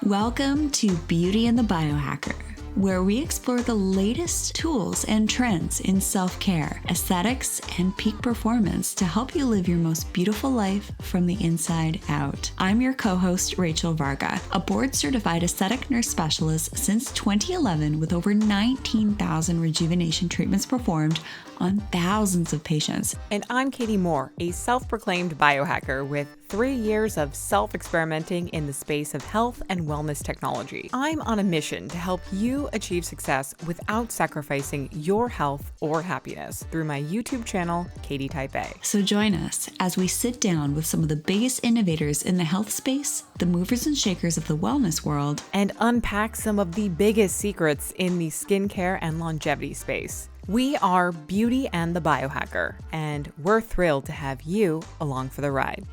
Welcome to Beauty and the Biohacker, where we explore the latest tools and trends in self-care, aesthetics, and peak performance to help you live your most beautiful life from the inside out. I'm your co-host, Rachel Varga, a board-certified aesthetic nurse specialist since 2011 with over 19,000 rejuvenation treatments performed on thousands of patients. And I'm Katie Moore, a self-proclaimed biohacker with 3 years of self-experimenting in the space of health and wellness technology. I'm on a mission to help you achieve success without sacrificing your health or happiness through my YouTube channel, Katie Type A. So join us as we sit down with some of the biggest innovators in the health space, the movers and shakers of the wellness world, and unpack some of the biggest secrets in the skincare and longevity space. We are Beauty and the Biohacker, and we're thrilled to have you along for the ride.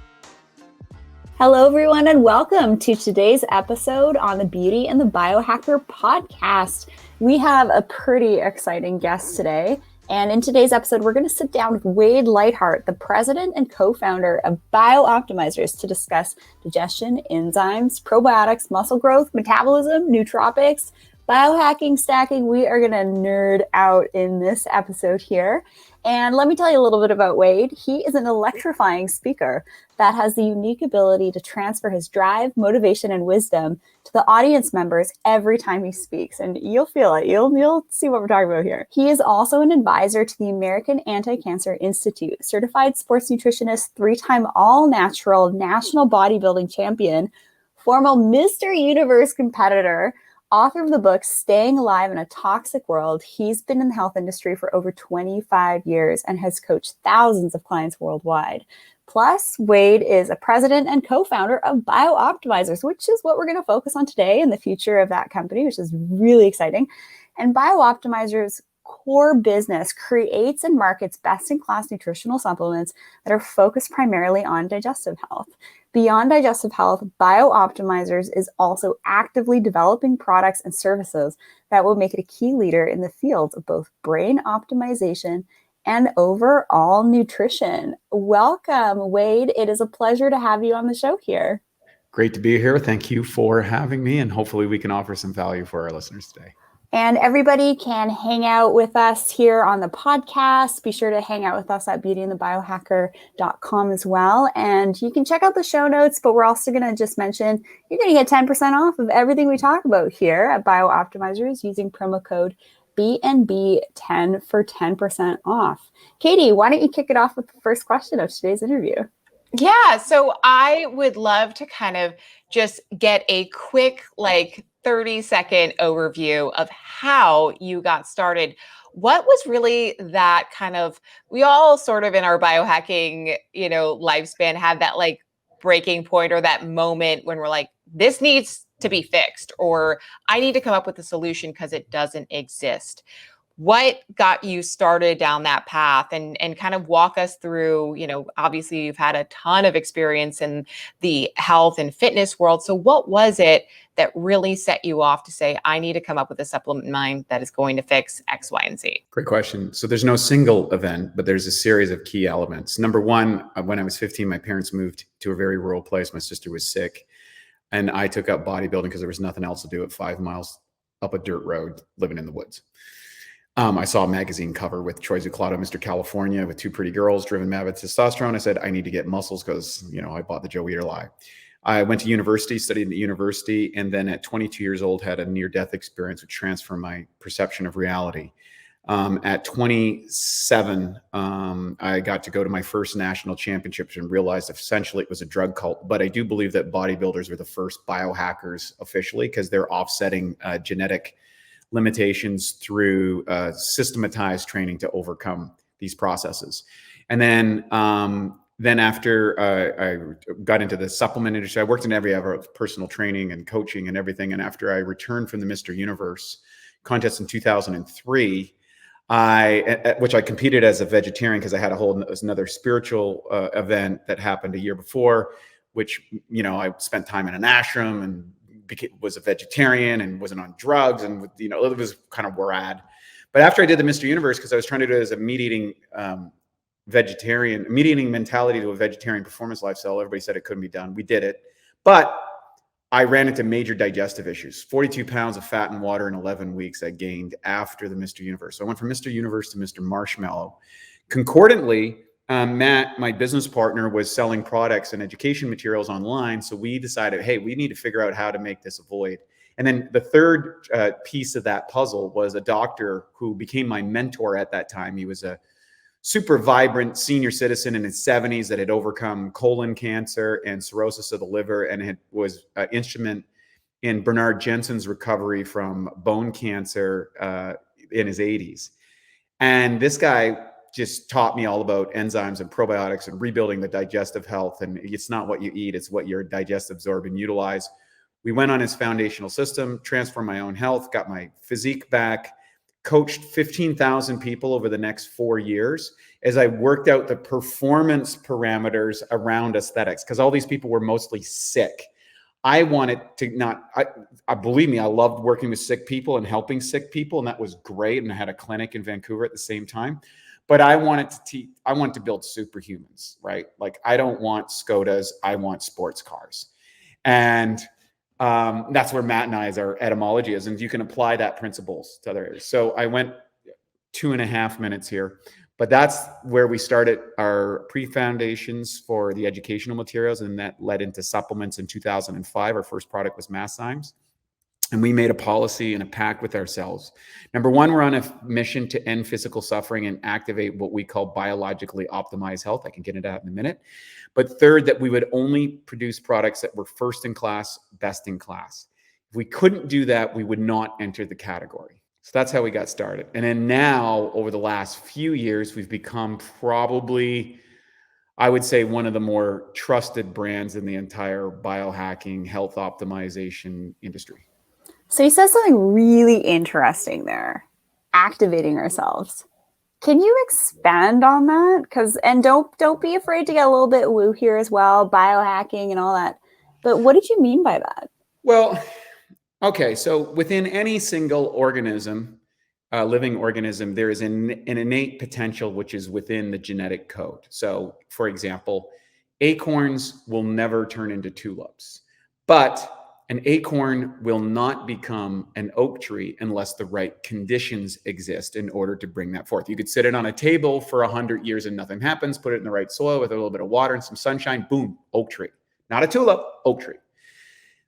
Hello, everyone, and welcome to today's episode on the Beauty and the Biohacker podcast. We have a pretty exciting guest today, and in today's episode, we're going to sit down with Wade Lightheart, the president and co-founder of BiOptimizers, to discuss digestion, enzymes, probiotics, muscle growth, metabolism, nootropics, biohacking, stacking. We are going to nerd out in this episode here. And let me tell you a little bit about Wade. He is an electrifying speaker that has the unique ability to transfer his drive, motivation, and wisdom to the audience members every time he speaks. And you'll feel it. You'll see what we're talking about here. He is also an advisor to the American Anti-Cancer Institute, certified sports nutritionist, 3-time all-natural national bodybuilding champion, former Mr. Universe competitor, author of the book, Staying Alive in a Toxic World. He's been in the health industry for over 25 years and has coached thousands of clients worldwide. Plus, Wade is a president and co-founder of BiOptimizers, which is what we're going to focus on today and the future of that company, which is really exciting. And BiOptimizers' core business creates and markets best-in-class nutritional supplements that are focused primarily on digestive health. Beyond digestive health, BiOptimizers is also actively developing products and services that will make it a key leader in the fields of both brain optimization and overall nutrition. Welcome, Wade. It is a pleasure to have you on the show here. Great to be here. Thank you for having me, and hopefully we can offer some value for our listeners today. And everybody can hang out with us here on the podcast. Be sure to hang out with us at beautyandthebiohacker.com as well. And you can check out the show notes, but we're also going to just mention you're going to get 10% off of everything we talk about here at BiOptimizers using promo code BNB10 for 10% off. Katie, why don't you kick it off with the first question of today's interview? Yeah, so I would love to kind of just get a quick, 30-second overview of how you got started. What was really that kind of, we all sort of in our biohacking, lifespan have that breaking point or that moment when we're like, this needs to be fixed, or I need to come up with a solution because it doesn't exist. What got you started down that path, and kind of walk us through, obviously you've had a ton of experience in the health and fitness world. So what was it that really set you off to say, I need to come up with a supplement line that is going to fix X, Y, and Z? Great question. So there's no single event, but there's a series of key elements. Number one, when I was 15, my parents moved to a very rural place. My sister was sick, and I took up bodybuilding because there was nothing else to do at 5 miles up a dirt road, living in the woods. I saw a magazine cover with Troy Zuclato, Mr. California, with 2 pretty girls driven mad with testosterone. I said, I need to get muscles because, I bought the Joe Eater lie. I went to university, studied at university, and then at 22 years old, had a near-death experience which transformed my perception of reality. At 27, I got to go to my first national championships and realized essentially it was a drug cult. But I do believe that bodybuilders were the first biohackers officially because they're offsetting genetic limitations through systematized training to overcome these processes. And then after I got into the supplement industry, I worked in every ever of personal training and coaching and everything. And after I returned from the Mr. Universe contest in 2003, which I competed as a vegetarian because I had another spiritual event that happened a year before, which, I spent time in an ashram and was a vegetarian and wasn't on drugs, and it was kind of where I had. But after I did the Mr. Universe, because I was trying to do it as a meat eating mentality to a vegetarian performance lifestyle, everybody said it couldn't be done. We did it, but I ran into major digestive issues. 42 pounds of fat and water in 11 weeks I gained after the Mr. Universe. So I went from Mr. Universe to Mr. Marshmallow. Concordantly, Matt, my business partner, was selling products and education materials online. So we decided, hey, we need to figure out how to make this a void. And then the third piece of that puzzle was a doctor who became my mentor at that time. He was a super vibrant senior citizen in his 70s that had overcome colon cancer and cirrhosis of the liver, and was an instrument in Bernard Jensen's recovery from bone cancer in his 80s. And this guy just taught me all about enzymes and probiotics and rebuilding the digestive health. And it's not what you eat, it's what your digest, absorb, and utilize. We went on his foundational system, transformed my own health, got my physique back, coached 15,000 people over the next 4 years as I worked out the performance parameters around aesthetics, because all these people were mostly sick. I wanted to not, I believe me, I loved working with sick people and helping sick people, and that was great. And I had a clinic in Vancouver at the same time. But I wanted to build superhumans, right? Like, I don't want Skodas, I want sports cars. And that's where Matt and our etymology is. And you can apply that principles to other areas. So I went 2.5 minutes here, but that's where we started our pre-foundations for the educational materials. And that led into supplements in 2005. Our first product was Masszymes. And we made a policy and a pact with ourselves. Number one, we're on a mission to end physical suffering and activate what we call biologically optimized health. I can get into that in a minute. But third, that we would only produce products that were first in class, best in class. If we couldn't do that, we would not enter the category. So that's how we got started. And then now, over the last few years, we've become probably, I would say, one of the more trusted brands in the entire biohacking, health optimization industry. So you said something really interesting there, activating ourselves. Can you expand on that? And don't be afraid to get a little bit woo here as well, biohacking and all that. But what did you mean by that? Well, okay. So within any single organism, living organism, there is an innate potential which is within the genetic code. So, for example, acorns will never turn into tulips, but an acorn will not become an oak tree unless the right conditions exist in order to bring that forth. You could sit it on a table for 100 years and nothing happens, put it in the right soil with a little bit of water and some sunshine, boom, oak tree. Not a tulip, oak tree.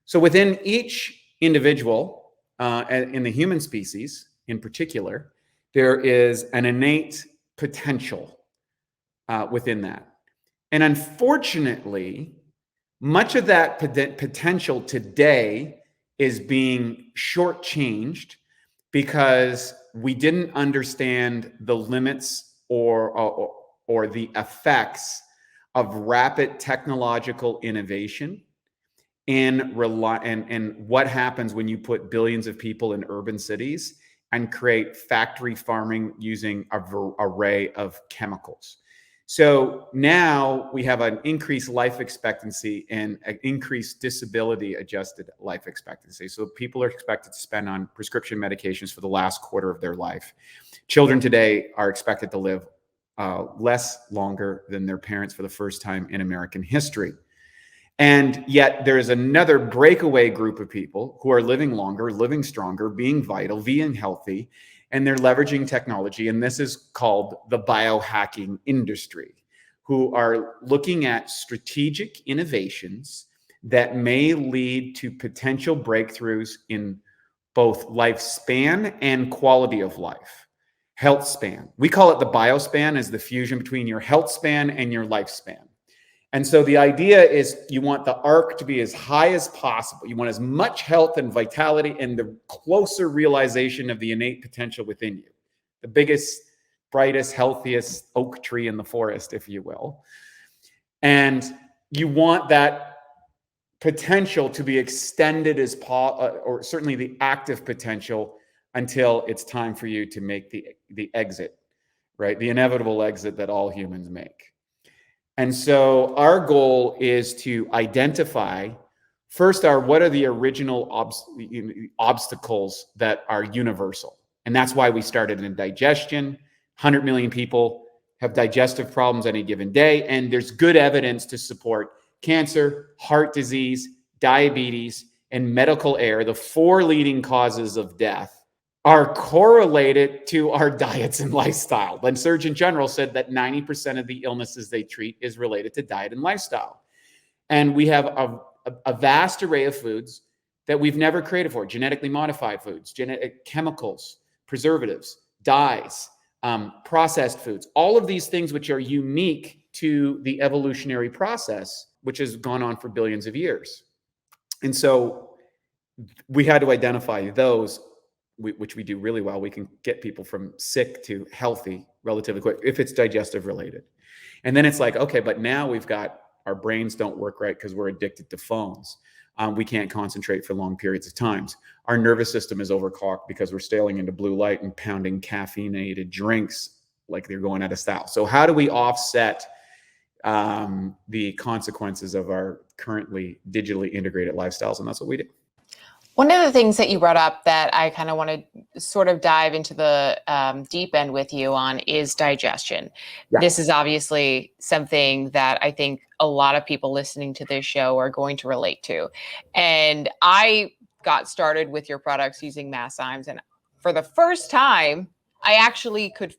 So within each individual, in the human species in particular, there is an innate potential within that. And unfortunately, much of that potential today is being shortchanged because we didn't understand the limits or the effects of rapid technological innovation and what happens when you put billions of people in urban cities and create factory farming using an array of chemicals. So now we have an increased life expectancy and an increased disability adjusted life expectancy. So people are expected to spend on prescription medications for the last quarter of their life. Children today are expected to live less longer than their parents for the first time in American history. And yet there is another breakaway group of people who are living longer, living stronger, being vital, being healthy, and they're leveraging technology. And this is called the biohacking industry, who are looking at strategic innovations that may lead to potential breakthroughs in both lifespan and quality of life. Health span. We call it the biospan, as the fusion between your health span and your lifespan. And so the idea is you want the arc to be as high as possible. You want as much health and vitality and the closer realization of the innate potential within you. The biggest, brightest, healthiest oak tree in the forest, if you will. And you want that potential to be extended as or certainly the active potential until it's time for you to make the exit, right? The inevitable exit that all humans make. And so our goal is to identify first what are the original obstacles that are universal. And that's why we started in digestion. 100 million people have digestive problems any given day. And there's good evidence to support cancer, heart disease, diabetes, and medical error, the 4 leading causes of death, are correlated to our diets and lifestyle. The Surgeon General said that 90% of the illnesses they treat is related to diet and lifestyle. And we have a vast array of foods that we've never created for, genetically modified foods, genetic chemicals, preservatives, dyes, processed foods, all of these things which are unique to the evolutionary process, which has gone on for billions of years. And so we had to identify those, which we do really well. We can get people from sick to healthy relatively quick if it's digestive related. And then it's like, okay, but now we've got, our brains don't work right because we're addicted to phones. We can't concentrate for long periods of times. Our nervous system is overclocked because we're staring into blue light and pounding caffeinated drinks like they're going out of style. So how do we offset the consequences of our currently digitally integrated lifestyles? And that's what we do. One of the things that you brought up that I kind of want to sort of dive into the deep end with you on is digestion. Yeah. This is obviously something that I think a lot of people listening to this show are going to relate to. And I got started with your products using Masszymes. And for the first time, I actually could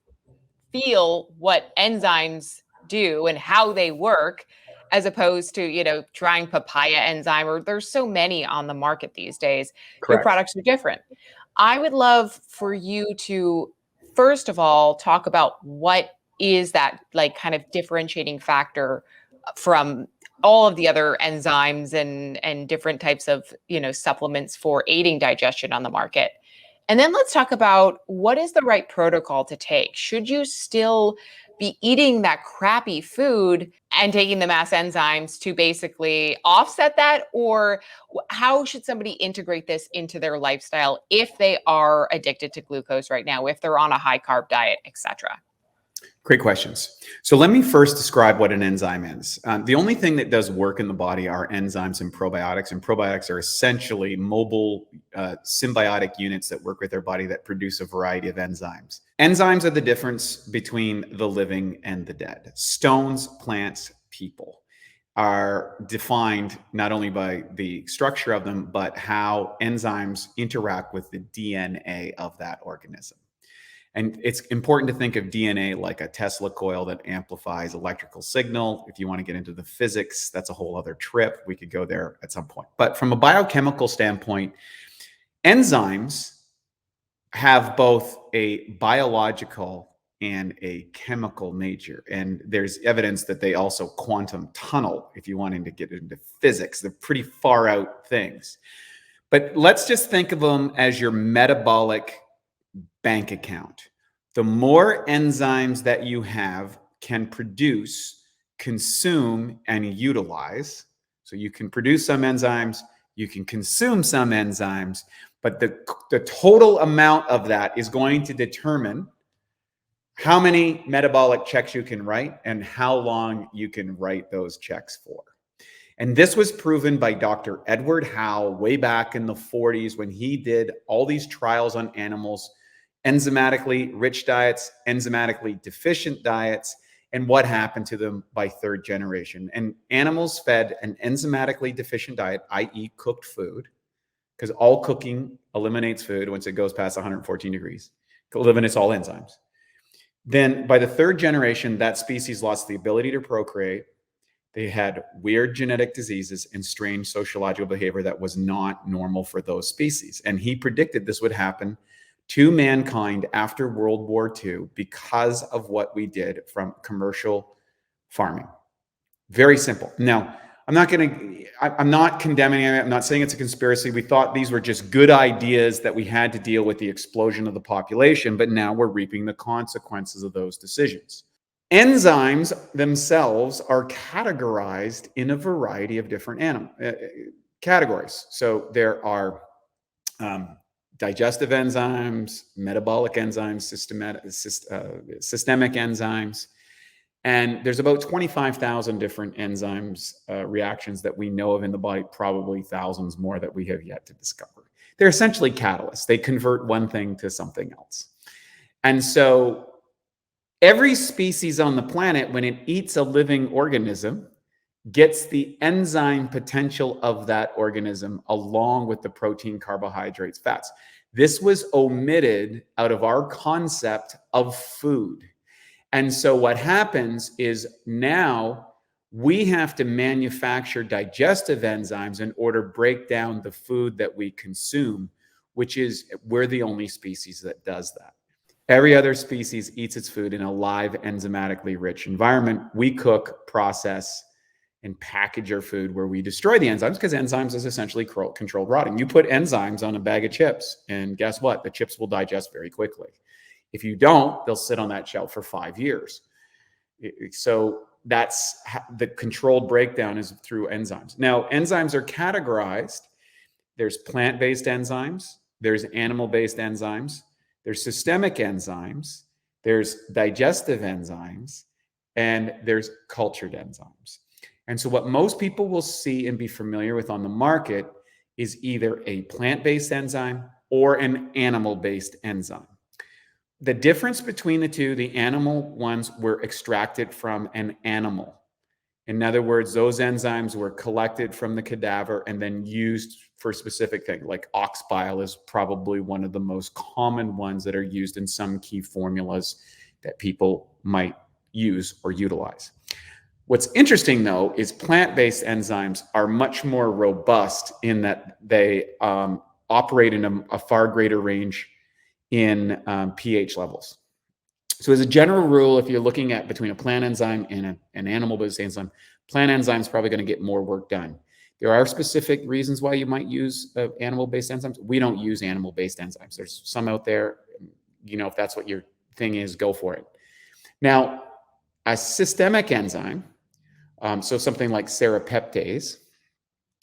feel what enzymes do and how they work, as opposed to, trying papaya enzyme, or there's so many on the market these days. Correct. Your products are different. I would love for you to, first of all, talk about what is that like kind of differentiating factor from all of the other enzymes and different types of, supplements for aiding digestion on the market. And then let's talk about what is the right protocol to take. Should you still be eating that crappy food and taking the mass enzymes to basically offset that? Or how should somebody integrate this into their lifestyle if they are addicted to glucose right now, if they're on a high carb diet, etc.? Great questions. So let me first describe what an enzyme is. The only thing that does work in the body are enzymes and probiotics are essentially mobile symbiotic units that work with our body that produce a variety of enzymes. Enzymes are the difference between the living and the dead. Stones, plants, people are defined not only by the structure of them, but how enzymes interact with the DNA of that organism. And it's important to think of DNA like a Tesla coil that amplifies electrical signal. If you want to get into the physics, that's a whole other trip. We could go there at some point. But from a biochemical standpoint, enzymes have both a biological and a chemical nature. And there's evidence that they also quantum tunnel if you wanted to get into physics. They're pretty far out things. But let's just think of them as your metabolic bank account. The more enzymes that you have can produce, consume, and utilize. So you can produce some enzymes, you can consume some enzymes, but the total amount of that is going to determine how many metabolic checks you can write and how long you can write those checks for. And this was proven by Dr. Edward Howe way back in the 40s when he did all these trials on animals, enzymatically rich diets, enzymatically deficient diets, and what happened to them by 3rd generation. And animals fed an enzymatically deficient diet, i.e. cooked food, because all cooking eliminates food once it goes past 114 degrees. It eliminates all enzymes. Then by the 3rd generation, that species lost the ability to procreate. They had weird genetic diseases and strange sociological behavior that was not normal for those species. And he predicted this would happen to mankind after World War II because of what we did from commercial farming. Very simple. Now, I'm not condemning it. I'm not saying it's a conspiracy. We thought these were just good ideas that we had to deal with the explosion of the population, but now we're reaping the consequences of those decisions. Enzymes themselves are categorized in a variety of different categories. So there are digestive enzymes, metabolic enzymes, systemic enzymes, and there's about 25,000 different enzymes reactions that we know of in the body, probably thousands more that we have yet to discover. They're essentially catalysts. They convert one thing to something else. And so every species on the planet, when it eats a living organism, gets the enzyme potential of that organism along with the protein, carbohydrates, fats. This was omitted out of our concept of food. And so what happens is now we have to manufacture digestive enzymes in order to break down the food that we consume, which is we're the only species that does that. Every other species eats its food in a live, enzymatically rich environment. We cook, process, and package our food where we destroy the enzymes, because enzymes is essentially controlled rotting. You put enzymes on a bag of chips, and guess what? The chips will digest very quickly. If you don't, they'll sit on that shelf for 5 years. So that's the controlled breakdown is through enzymes. Now, enzymes are categorized. There's plant-based enzymes, there's animal-based enzymes, there's systemic enzymes, there's digestive enzymes, and there's cultured enzymes. And so what most people will see and be familiar with on the market is either a plant-based enzyme or an animal-based enzyme. The difference between the two, the animal ones were extracted from an animal. In other words, those enzymes were collected from the cadaver and then used for specific things. Like ox bile is probably one of the most common ones that are used in some key formulas that people might use or utilize. What's interesting, though, is plant-based enzymes are much more robust in that they operate in a far greater range in pH levels. So as a general rule, if you're looking at between a plant enzyme and an animal-based enzyme, plant enzyme is probably going to get more work done. There are specific reasons why you might use animal-based enzymes. We don't use animal-based enzymes. There's some out there, if that's what your thing is, go for it. Now, a systemic enzyme, so something like serrapeptase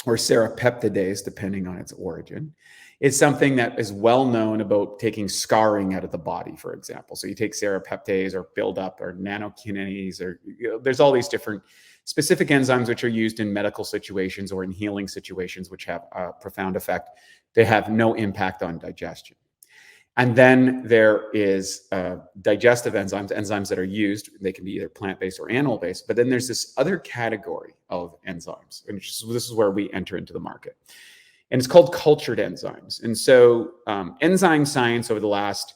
or serrapeptidase, depending on its origin, is something that is well known about taking scarring out of the body, for example. So you take serrapeptase or buildup or nanokinase, or there's all these different specific enzymes which are used in medical situations or in healing situations, which have a profound effect. They have no impact on digestion. And then there is digestive enzymes that are used. They can be either plant-based or animal-based. But then there's this other category of enzymes, and this is where we enter into the market. And it's called cultured enzymes. And so enzyme science over the last,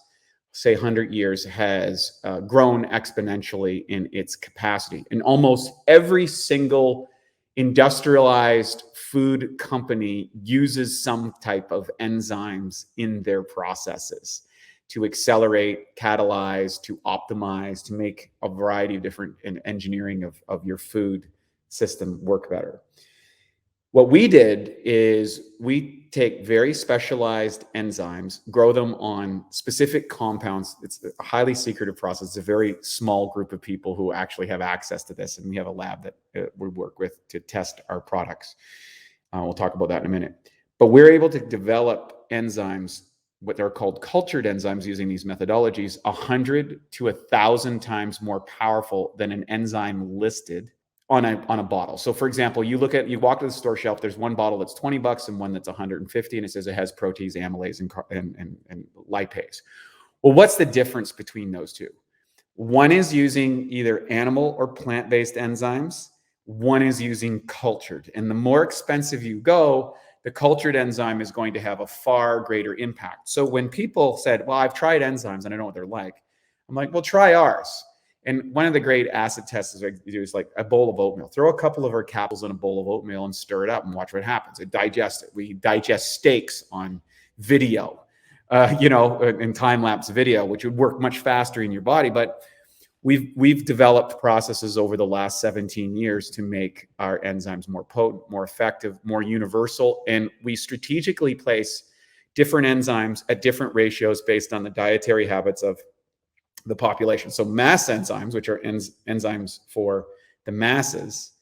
say, 100 years has grown exponentially in its capacity. And almost every single industrialized food company uses some type of enzymes in their processes to accelerate, catalyze, to optimize, to make a variety of different engineering of your food system work better. What we did is we take very specialized enzymes, grow them on specific compounds. It's a highly secretive process. It's a very small group of people who actually have access to this. And we have a lab that we work with to test our products. We'll talk about that in a minute. But we're able to develop enzymes, what they're called cultured enzymes, using these methodologies, 100 to 1,000 times more powerful than an enzyme listed on a bottle. So for example, you walk to the store shelf, there's one bottle that's $20 and one that's $150, and it says it has protease, amylase, and lipase. Well, what's the difference between those two? One is using either animal or plant-based enzymes. One is using cultured. And the more expensive you go, the cultured enzyme is going to have a far greater impact. So when people said, well, I've tried enzymes and I don't know what they're like, I'm like, well, try ours. And one of the great acid tests I do is like a bowl of oatmeal. Throw a couple of our capsules in a bowl of oatmeal and stir it up and watch what happens. It digests it. We digest steaks on video, in time-lapse video, which would work much faster in your body. But we've developed processes over the last 17 years to make our enzymes more potent, more effective, more universal. And we strategically place different enzymes at different ratios based on the dietary habits of the population. So mass enzymes, which are enzymes for the masses,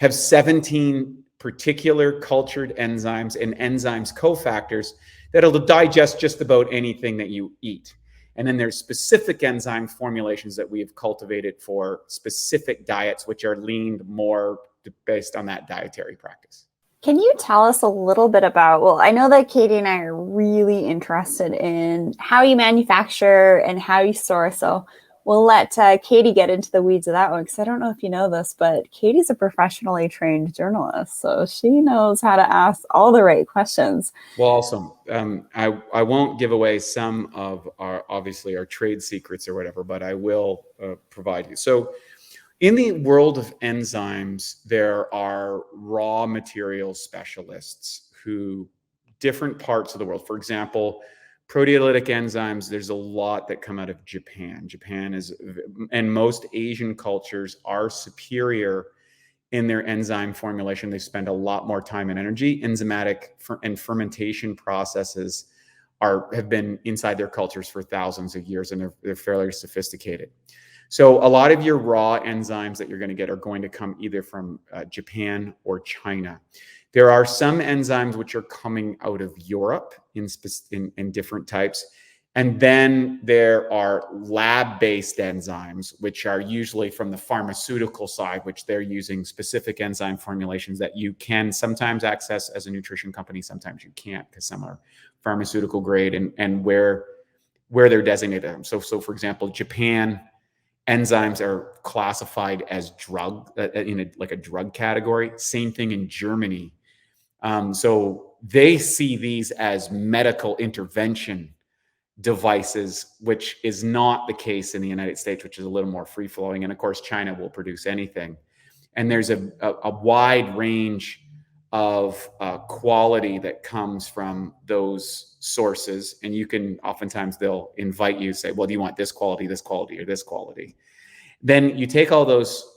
have 17 particular cultured enzymes and enzymes cofactors that'll digest just about anything that you eat. And then there's specific enzyme formulations that we have cultivated for specific diets, which are leaned more based on that dietary practice. Can you tell us a little bit about, I know that Katie and I are really interested in how you manufacture and how you source. So We'll let Katie get into the weeds of that one, because I don't know if you know this, but Katie's a professionally trained journalist, so she knows how to ask all the right questions. Well, also, I won't give away some of obviously our trade secrets or whatever, but I will provide you. So in the world of enzymes, there are raw material specialists who different parts of the world. For example, proteolytic enzymes, there's a lot that come out of Japan. Japan is, and most Asian cultures are superior in their enzyme formulation. They spend a lot more time and energy. Enzymatic and fermentation processes have been inside their cultures for thousands of years, and they're fairly sophisticated. So a lot of your raw enzymes that you're going to get are going to come either from Japan or China. There are some enzymes which are coming out of Europe in different types. And then there are lab-based enzymes, which are usually from the pharmaceutical side, which they're using specific enzyme formulations that you can sometimes access as a nutrition company, sometimes you can't, because some are pharmaceutical grade and where they're designated. So for example, Japan enzymes are classified as drug like a drug category. Same thing in Germany. So they see these as medical intervention devices, which is not the case in the United States, which is a little more free flowing. And of course, China will produce anything. And there's a wide range of quality that comes from those sources. And you can, oftentimes they'll invite you, say, well, do you want this quality, or this quality? Then you take all those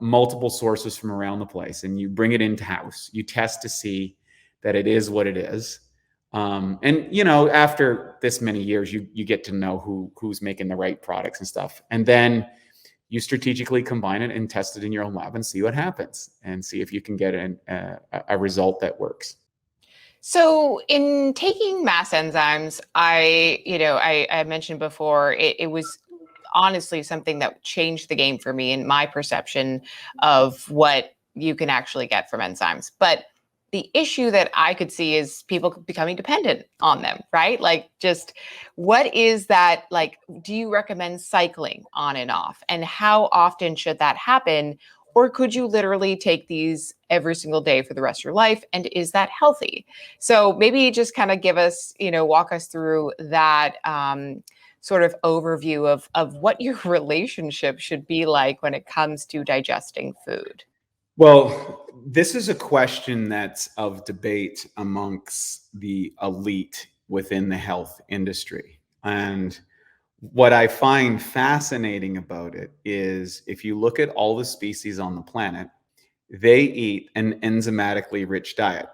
multiple sources from around the place and you bring it into house. You test to see that it is what it is. And after this many years, you get to know who's making the right products and stuff. And then you strategically combine it and test it in your own lab and see what happens and see if you can get a result that works. So in taking mass enzymes, I mentioned before, it was honestly something that changed the game for me in my perception of what you can actually get from enzymes. But the issue that I could see is people becoming dependent on them, right? Like, just what is that? Like, do you recommend cycling on and off? And how often should that happen? Or could you literally take these every single day for the rest of your life? And is that healthy? So maybe just kind of give us, walk us through that sort of overview of what your relationship should be like when it comes to digesting food. Well, this is a question that's of debate amongst the elite within the health industry. And what I find fascinating about it is if you look at all the species on the planet, they eat an enzymatically rich diet.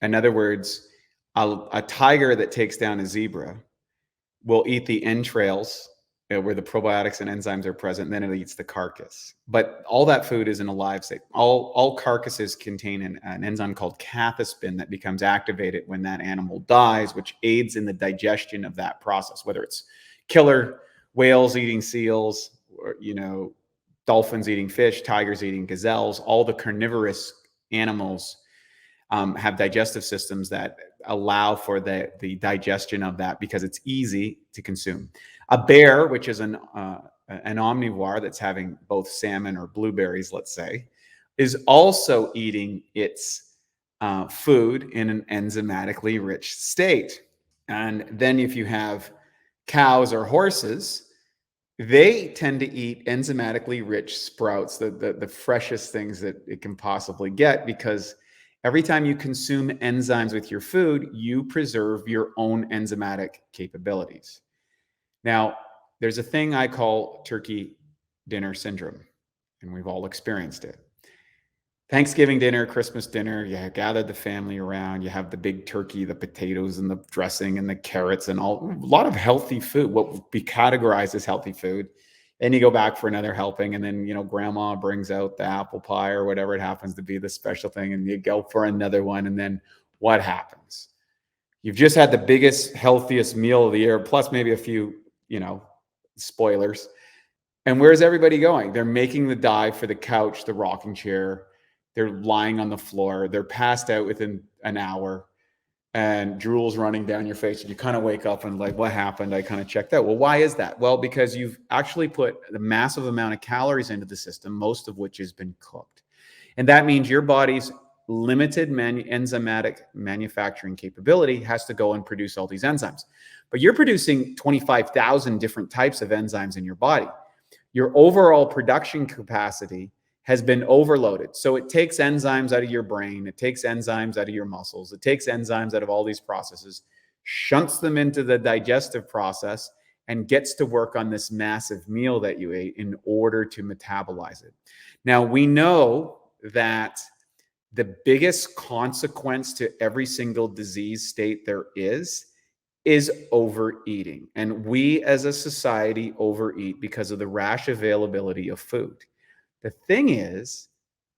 In other words, a tiger that takes down a zebra will eat the entrails where the probiotics and enzymes are present, and then it eats the carcass. But all that food is in a live state. All carcasses contain an enzyme called cathispin that becomes activated when that animal dies, which aids in the digestion of that process, whether it's killer whales eating seals, or dolphins eating fish, tigers eating gazelles. All the carnivorous animals have digestive systems that allow for the digestion of that because it's easy to consume. A bear, which is an omnivore that's having both salmon or blueberries, let's say, is also eating its food in an enzymatically rich state. And then if you have cows or horses, they tend to eat enzymatically rich sprouts, the freshest things that it can possibly get, because every time you consume enzymes with your food, you preserve your own enzymatic capabilities. Now, there's a thing I call turkey dinner syndrome, and we've all experienced it. Thanksgiving dinner, Christmas dinner, you gather the family around, you have the big turkey, the potatoes and the dressing and the carrots and a lot of healthy food, what would be categorized as healthy food. And you go back for another helping, and then, grandma brings out the apple pie or whatever it happens to be, the special thing, and you go for another one. And then what happens? You've just had the biggest, healthiest meal of the year, plus maybe a few, spoilers. And where's everybody going? They're making the dive for the couch, the rocking chair. They're lying on the floor. They're passed out within an hour. and drool's running down your face, and you kind of wake up and like, what happened? I kind of checked out. Well, why is that? Well, because you've actually put a massive amount of calories into the system, most of which has been cooked. And that means your body's limited enzymatic manufacturing capability has to go and produce all these enzymes. But you're producing 25,000 different types of enzymes in your body. Your overall production capacity has been overloaded. So it takes enzymes out of your brain, it takes enzymes out of your muscles, it takes enzymes out of all these processes, shunts them into the digestive process, and gets to work on this massive meal that you ate in order to metabolize it. Now, we know that the biggest consequence to every single disease state there is overeating. And we as a society overeat because of the rash availability of food. The thing is,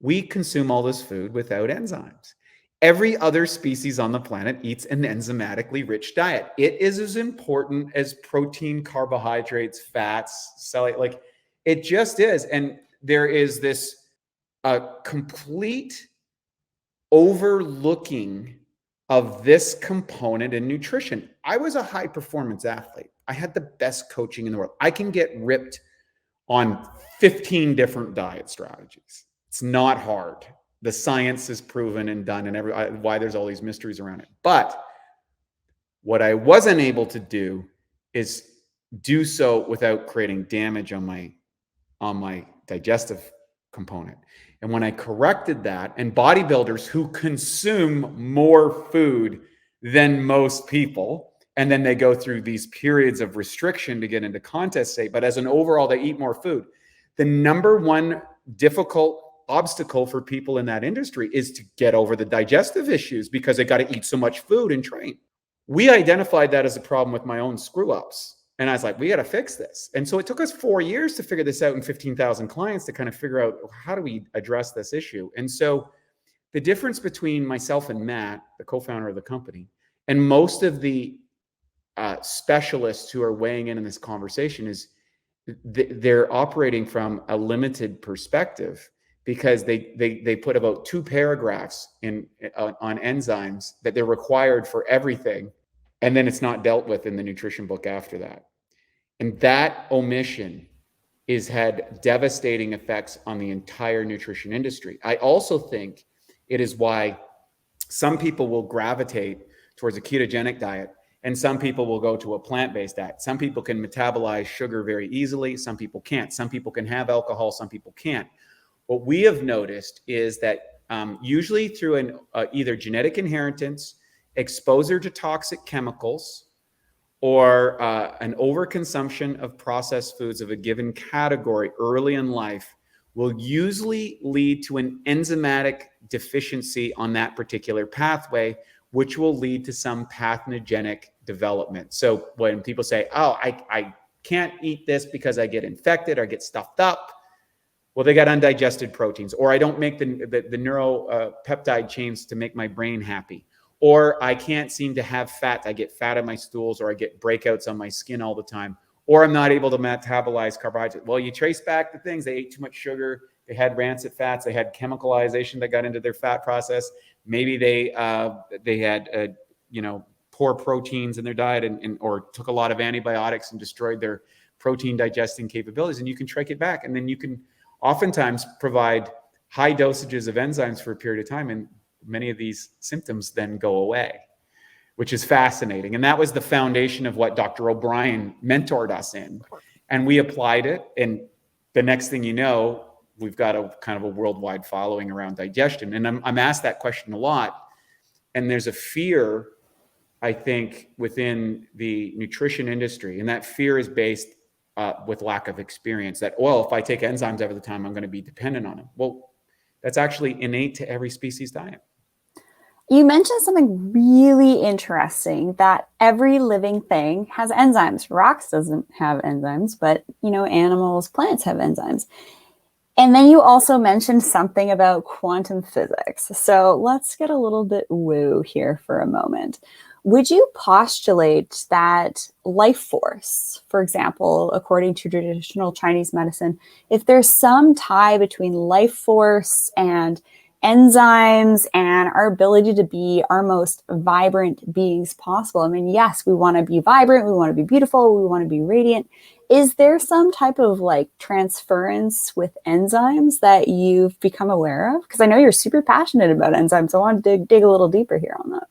we consume all this food without enzymes. Every other species on the planet eats an enzymatically rich diet. It is as important as protein, carbohydrates, fats, like it just is. And there is this complete overlooking of this component in nutrition. I was a high performance athlete. I had the best coaching in the world. I can get ripped on 15 different diet strategies. It's not hard. The science is proven and done, and why there's all these mysteries around it. But what I wasn't able to do is do so without creating damage on my digestive component. And when I corrected that, and bodybuilders who consume more food than most people, and then they go through these periods of restriction to get into contest state, but as an overall, they eat more food. The number one difficult obstacle for people in that industry is to get over the digestive issues because they got to eat so much food and train. We identified that as a problem with my own screw ups. And I was like, we got to fix this. And so it took us 4 years to figure this out and 15,000 clients to kind of figure out, how do we address this issue? And so the difference between myself and Matt, the co-founder of the company, and most of the specialists who are weighing in this conversation is they're operating from a limited perspective, because they put about 2 paragraphs on enzymes that they're required for everything. And then it's not dealt with in the nutrition book after that. And that omission has had devastating effects on the entire nutrition industry. I also think it is why some people will gravitate towards a ketogenic diet and some people will go to a plant-based diet. Some people can metabolize sugar very easily. Some people can't. Some people can have alcohol. Some people can't. What we have noticed is that usually through either genetic inheritance, exposure to toxic chemicals, or an overconsumption of processed foods of a given category early in life will usually lead to an enzymatic deficiency on that particular pathway, which will lead to some pathogenic development. So when people say, oh, I can't eat this because I get infected or get stuffed up, well, they got undigested proteins, or I don't make the neuropeptide chains to make my brain happy. Or I can't seem to have fat. I get fat in my stools, or I get breakouts on my skin all the time, or I'm not able to metabolize carbohydrates. Well, you trace back the things. They ate too much sugar. They had rancid fats. They had chemicalization that got into their fat process. Maybe they had poor proteins in their diet or took a lot of antibiotics and destroyed their protein digesting capabilities. And you can track it back, and then you can oftentimes provide high dosages of enzymes for a period of time, and many of these symptoms then go away, which is fascinating. And that was the foundation of what Dr. O'Brien mentored us in. And we applied it. And the next thing you know, we've got a kind of a worldwide following around digestion. And I'm asked that question a lot. And there's a fear, I think, within the nutrition industry. And that fear is based with lack of experience, that, well, if I take enzymes every time, I'm going to be dependent on them. Well, that's actually innate to every species diet. You mentioned something really interesting, that every living thing has enzymes. Rocks doesn't have enzymes, but animals, plants have enzymes. And then you also mentioned something about quantum physics. So let's get a little bit woo here for a moment. Would you postulate that life force, for example, according to traditional Chinese medicine, if there's some tie between life force and enzymes and our ability to be our most vibrant beings possible. I mean, yes, we want to be vibrant, we want to be beautiful, we want to be radiant. Is there some type of like transference with enzymes that you've become aware of? Because I know you're super passionate about enzymes. I want to dig a little deeper here on that.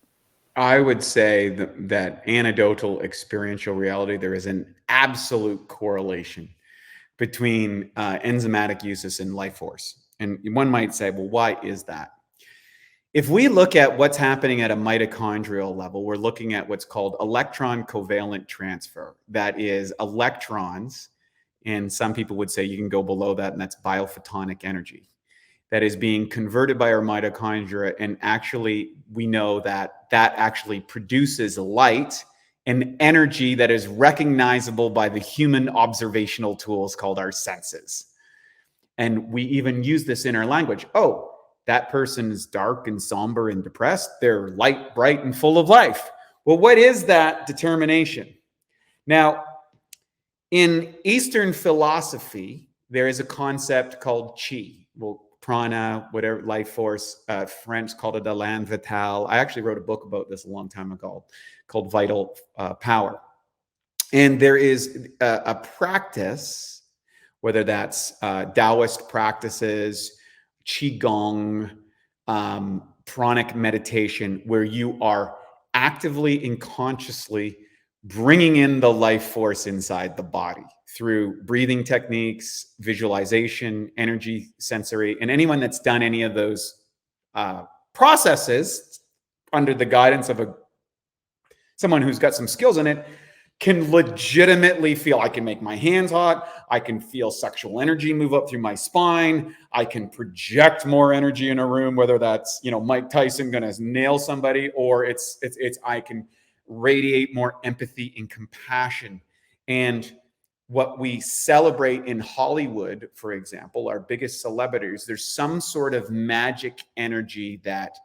I would say that anecdotal experiential reality, there is an absolute correlation between enzymatic uses and life force. And one might say, well, why is that? If we look at what's happening at a mitochondrial level, we're looking at what's called electron covalent transfer. That is electrons, and some people would say you can go below that, and that's biophotonic energy that is being converted by our mitochondria. And actually, we know that that actually produces light and energy that is recognizable by the human observational tools called our senses. And we even use this in our language. Oh, that person is dark and somber and depressed. They're light, bright, and full of life. Well, what is that determination? Now, in Eastern philosophy, there is a concept called chi. Well, prana, whatever, life force. French called it élan vital. I actually wrote a book about this a long time ago called Vital Power. And there is a practice, whether that's Taoist practices, Qigong, pranic meditation, where you are actively and consciously bringing in the life force inside the body through breathing techniques, visualization, energy sensory. And anyone that's done any of those processes under the guidance of someone who's got some skills in it can legitimately feel, I can make my hands hot. I can feel sexual energy move up through my spine. I can project more energy in a room, whether that's, Mike Tyson going to nail somebody, or it's I can radiate more empathy and compassion. And what we celebrate in Hollywood, for example, our biggest celebrities, there's some sort of magic energy that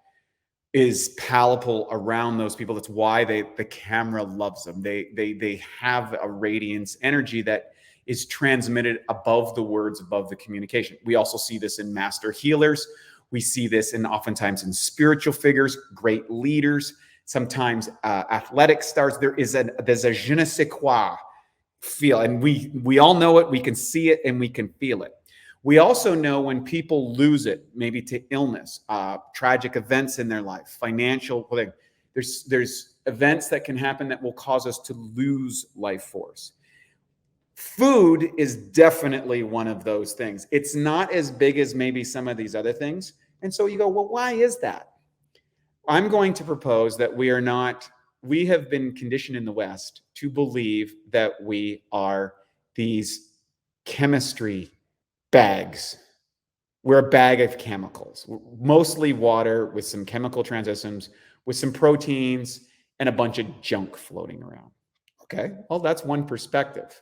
is palpable around those people. That's why the camera loves them. They have a radiance energy that is transmitted above the words, above the communication. We also see this in master healers. We see this oftentimes in spiritual figures, great leaders, sometimes athletic stars. There's a je ne sais quoi feel, and we all know it. We can see it and we can feel it. We also know when people lose it, maybe to illness, tragic events in their life, financial. There's events that can happen that will cause us to lose life force. Food is definitely one of those things. It's not as big as maybe some of these other things. And so you go, well, why is that? I'm going to propose that we have been conditioned in the West to believe that we are these chemistry bags. We're a bag of chemicals, mostly water with some chemical transitions, with some proteins and a bunch of junk floating around. Okay, well, that's one perspective.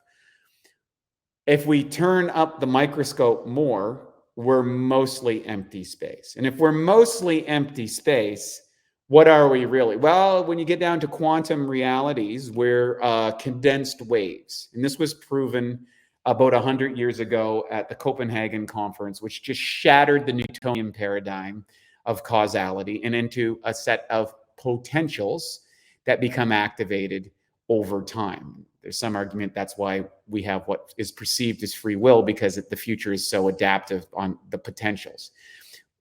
If we turn up the microscope more, we're mostly empty space. And if we're mostly empty space, what are we really? Well, when you get down to quantum realities, we're condensed waves. And this was proven about 100 years ago at the Copenhagen conference, which just shattered the Newtonian paradigm of causality and into a set of potentials that become activated over time. There's some argument that's why we have what is perceived as free will, because the future is so adaptive on the potentials.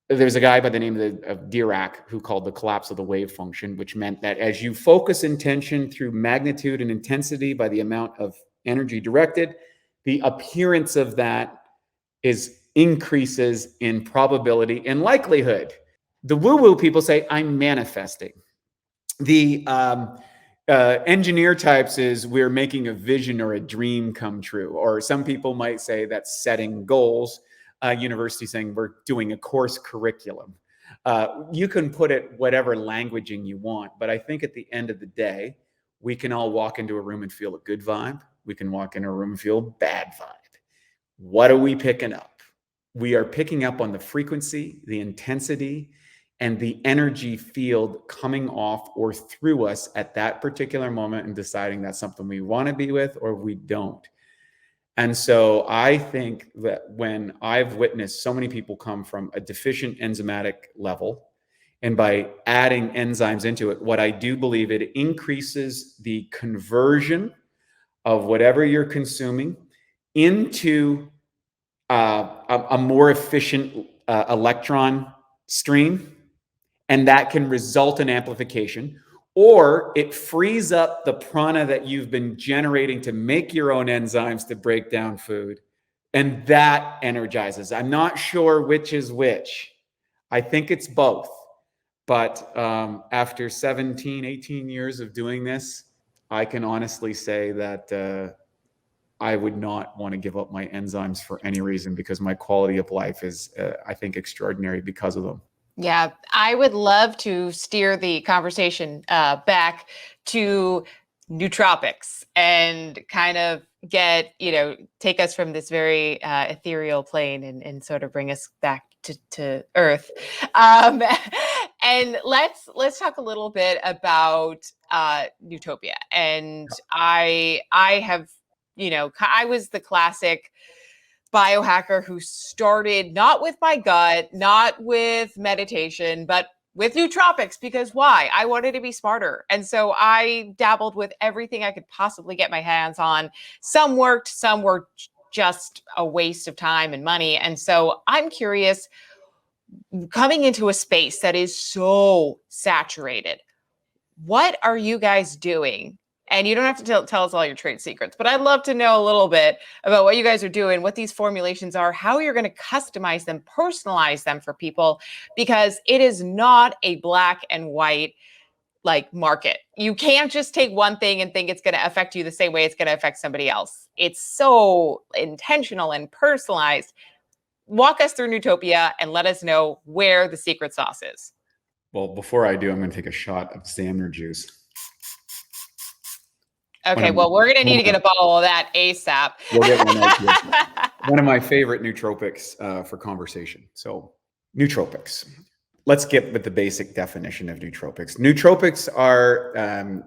There's a guy by the name of Dirac who called the collapse of the wave function, which meant that as you focus intention through magnitude and intensity by the amount of energy directed, the appearance of that increases in probability and likelihood. The woo-woo people say, I'm manifesting. The engineer types is we're making a vision or a dream come true. Or some people might say that's setting goals. University saying we're doing a course curriculum. You can put it whatever languaging you want, but I think at the end of the day, we can all walk into a room and feel a good vibe. We can walk in a room and feel a bad vibe. What are we picking up? We are picking up on the frequency, the intensity, and the energy field coming off or through us at that particular moment and deciding that's something we want to be with or we don't. And so I think that when I've witnessed so many people come from a deficient enzymatic level, and by adding enzymes into it, what I do believe it increases the conversion of whatever you're consuming into a more efficient electron stream, and that can result in amplification, or it frees up the prana that you've been generating to make your own enzymes to break down food, and that energizes. I'm not sure which is which. I think it's both. But after 17, 18 years of doing this, I can honestly say that I would not want to give up my enzymes for any reason, because my quality of life is, I think, extraordinary because of them. Yeah, I would love to steer the conversation back to nootropics and kind of get, take us from this very ethereal plane and sort of bring us back to earth. And let's talk a little bit about Nootopia. And I have, I was the classic biohacker who started not with my gut, not with meditation, but with nootropics. Because why? I wanted to be smarter. And so I dabbled with everything I could possibly get my hands on. Some worked, some were just a waste of time and money. And so I'm curious, coming into a space that is so saturated, what are you guys doing? And you don't have to tell us all your trade secrets, but I'd love to know a little bit about what you guys are doing, what these formulations are, how you're going to customize them, personalize them for people, because it is not a black and white market. You can't just take one thing and think it's going to affect you the same way it's going to affect somebody else. It's so intentional and personalized. Walk us through Nootopia and let us know where the secret sauce is. Well, before I do, I'm going to take a shot of Stamner juice. Okay, well, we're going to need to get a bottle of that ASAP. We'll get one out here. One of my favorite nootropics for conversation. So, nootropics. Let's get with the basic definition of nootropics. Nootropics are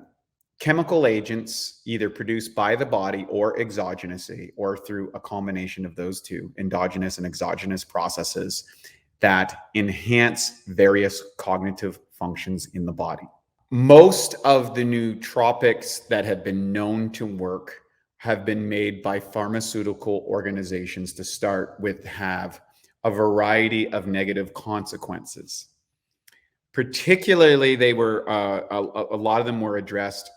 chemical agents either produced by the body or exogenously, or through a combination of those two, endogenous and exogenous processes that enhance various cognitive functions in the body. Most of the nootropics that have been known to work have been made by pharmaceutical organizations to start with, have a variety of negative consequences. Particularly, they were a lot of them were addressed,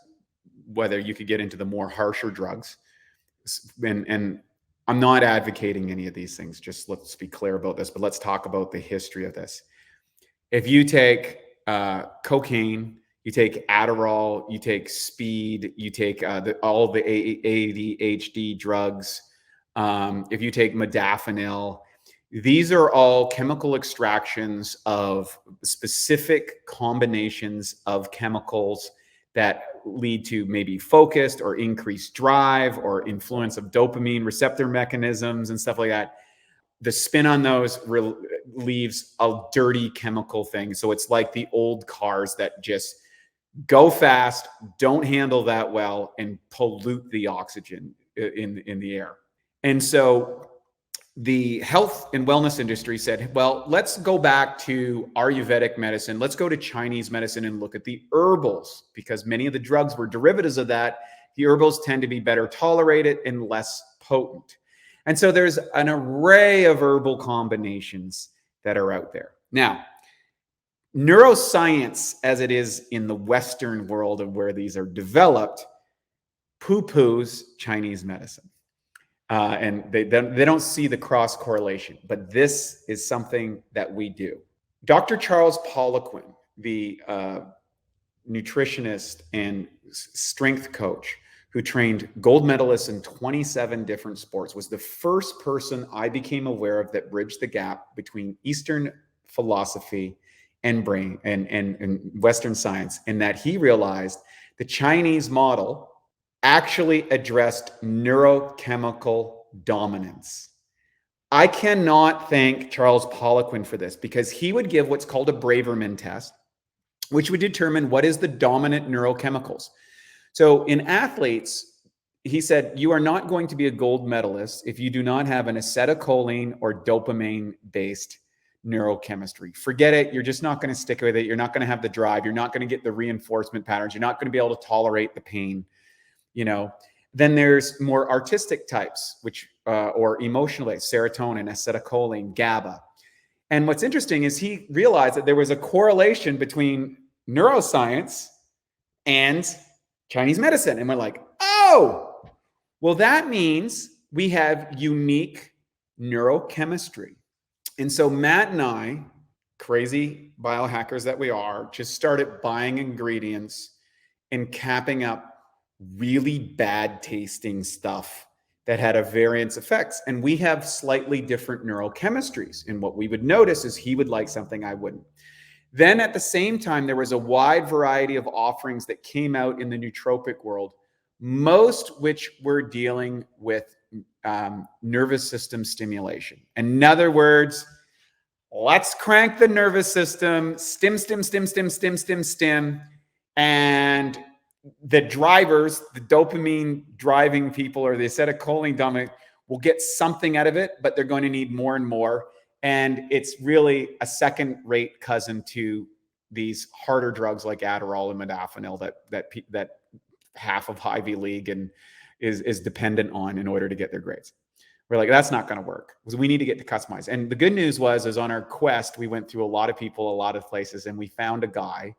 whether you could get into the more harsher drugs. And I'm not advocating any of these things, just let's be clear about this, but let's talk about the history of this. If you take cocaine, you take Adderall, you take speed, you take all the ADHD drugs, if you take modafinil, these are all chemical extractions of specific combinations of chemicals that lead to maybe focused or increased drive or influence of dopamine receptor mechanisms and stuff like that. The spin on those leaves a dirty chemical thing. So it's like the old cars that just go fast, don't handle that well, and pollute the oxygen in the air. And so the health and wellness industry said, well, let's go back to Ayurvedic medicine. Let's go to Chinese medicine and look at the herbals, because many of the drugs were derivatives of that. The herbals tend to be better tolerated and less potent. And so there's an array of herbal combinations that are out there. Now, neuroscience, as it is in the Western world of where these are developed, poo-poos Chinese medicine. And they don't see the cross correlation, but this is something that we do. Dr. Charles Poliquin, the nutritionist and strength coach who trained gold medalists in 27 different sports, was the first person I became aware of that bridged the gap between Eastern philosophy and brain and Western science, in that he realized the Chinese model actually addressed neurochemical dominance. I cannot thank Charles Poliquin for this, because he would give what's called a Braverman test, which would determine what is the dominant neurochemicals. So in athletes, he said, you are not going to be a gold medalist if you do not have an acetylcholine or dopamine-based neurochemistry. Forget it. You're just not going to stick with it. You're not going to have the drive. You're not going to get the reinforcement patterns. You're not going to be able to tolerate the pain, Then there's more artistic types, which or emotional based, serotonin, acetylcholine, GABA. And what's interesting is he realized that there was a correlation between neuroscience and Chinese medicine. And we're like, oh, well, that means we have unique neurochemistry. And so Matt and I, crazy biohackers that we are, just started buying ingredients and capping up really bad tasting stuff that had a variance effects. And we have slightly different neurochemistries. And what we would notice is he would like something I wouldn't. Then at the same time, there was a wide variety of offerings that came out in the nootropic world, most which were dealing with nervous system stimulation. In other words, let's crank the nervous system, stim. And the drivers, the dopamine driving people or the acetylcholine dominant will get something out of it, but they're going to need more and more. And it's really a second-rate cousin to these harder drugs like Adderall and modafinil that half of Ivy League and is dependent on in order to get their grades. We're like, that's not going to work because we need to get to customize. And the good news is on our quest, we went through a lot of people, a lot of places, and we found a guy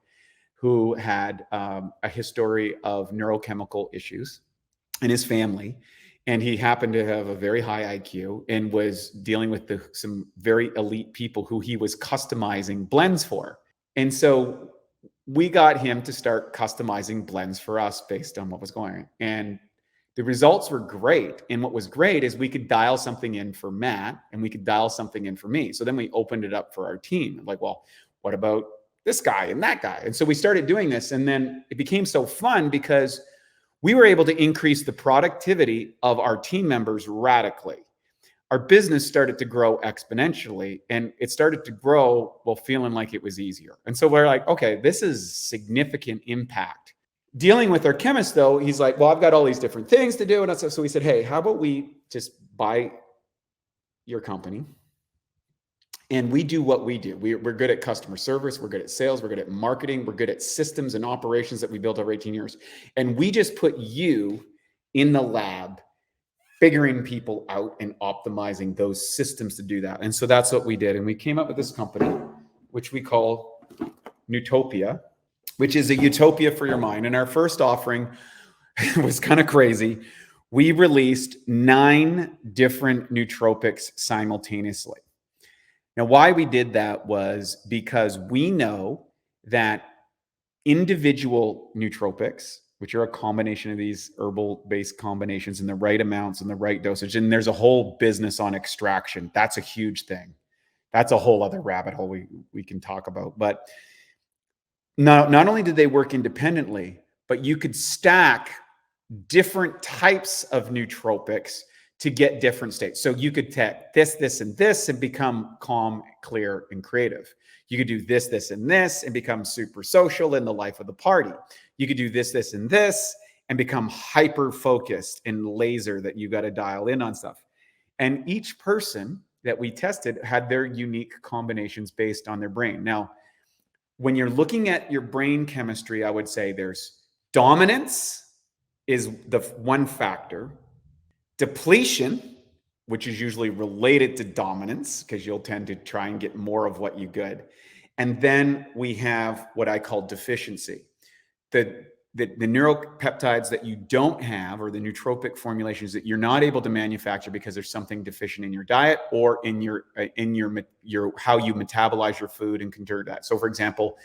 who had a history of neurochemical issues in his family. And he happened to have a very high IQ and was dealing with some very elite people who he was customizing blends for. And so we got him to start customizing blends for us based on what was going on. And the results were great. And what was great is we could dial something in for Matt and we could dial something in for me. So then we opened it up for our team. Like, well, what about this guy and that guy? And so we started doing this. And then it became so fun because we were able to increase the productivity of our team members radically. Our business started to grow exponentially, and it started to grow while feeling like it was easier. And so we're like, okay, this is significant impact. Dealing with our chemist, though, he's like, well, I've got all these different things to do. And so we said, hey, how about we just buy your company? And we do what we do. We're good at customer service. We're good at sales. We're good at marketing. We're good at systems and operations that we built over 18 years. And we just put you in the lab, figuring people out and optimizing those systems to do that. And so that's what we did. And we came up with this company, which we call Nootopia, which is a utopia for your mind. And our first offering was kind of crazy. We released 9 different nootropics simultaneously. Now, why we did that was because we know that individual nootropics, which are a combination of these herbal-based combinations in the right amounts and the right dosage, and there's a whole business on extraction. That's a huge thing. That's a whole other rabbit hole we can talk about. But not only did they work independently, but you could stack different types of nootropics to get different states. So you could take this, and this and become calm, clear, and creative. You could do this, and this and become super social in the life of the party. You could do this, and this and become hyper-focused and laser that you got to dial in on stuff. And each person that we tested had their unique combinations based on their brain. Now, when you're looking at your brain chemistry, I would say there's dominance is the one factor. Depletion, which is usually related to dominance, because you'll tend to try and get more of what you good. And then we have what I call deficiency. The neuropeptides that you don't have, or the nootropic formulations that you're not able to manufacture because there's something deficient in your diet or in your how you metabolize your food and convert that. So for example,